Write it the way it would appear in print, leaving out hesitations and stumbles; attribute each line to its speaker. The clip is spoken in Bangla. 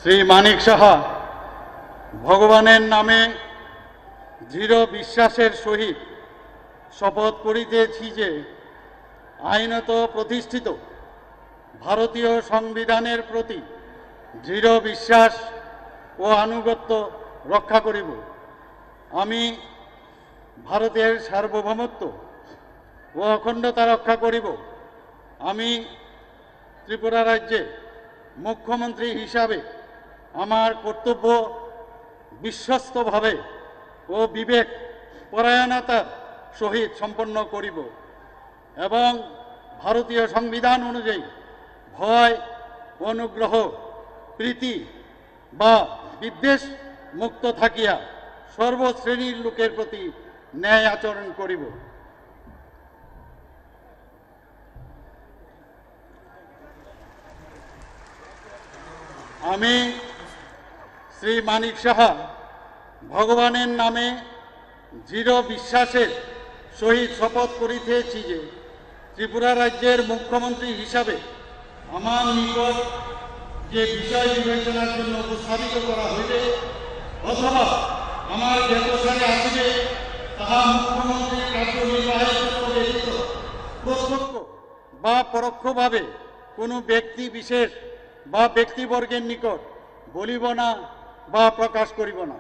Speaker 1: শ্রী মানিক সাহা ভগবানের নামে দৃঢ় বিশ্বাসের সহিত শপথ করিতেছি যে আইনত প্রতিষ্ঠিত ভারতীয় সংবিধানের প্রতি দৃঢ় বিশ্বাস ও আনুগত্য রক্ষা করিব। আমি ভারতের সার্বভৌমত্ব ও অখণ্ডতা রক্ষা করিব। আমি ত্রিপুরা রাজ্যে মুখ্যমন্ত্রী হিসাবে আমার কর্তব্য বিশ্বস্তভাবে ও বিবেক পরায়ণতার সহিত সম্পন্ন করিব এবং ভারতীয় সংবিধান অনুযায়ী ভয়, অনুগ্রহ, প্রীতি বা বিদ্বেষ মুক্ত থাকিয়া সর্বশ্রেণীর লোকের প্রতি ন্যায় আচরণ করিব। আমি শ্রী মানিক সাহা ভগবানের নামে দৃঢ় বিশ্বাসের সহিত শপথ করিতেছি যে ত্রিপুরা রাজ্যের মুখ্যমন্ত্রী হিসাবে আমার নিকট যে বিষয় বিবেচনার জন্য উপস্থাপিত করা হইবে অথবা আমার জ্ঞাতসারে আসিবে তাহা মুখ্যমন্ত্রীর কার্যনির্বাহের ক্ষেত্রে ব্যতীত প্রত্যক্ষ বা পরোক্ষভাবে কোনো ব্যক্তি বিশেষ বা ব্যক্তিবর্গের নিকট বলিব না বা প্রকাশ করিব না।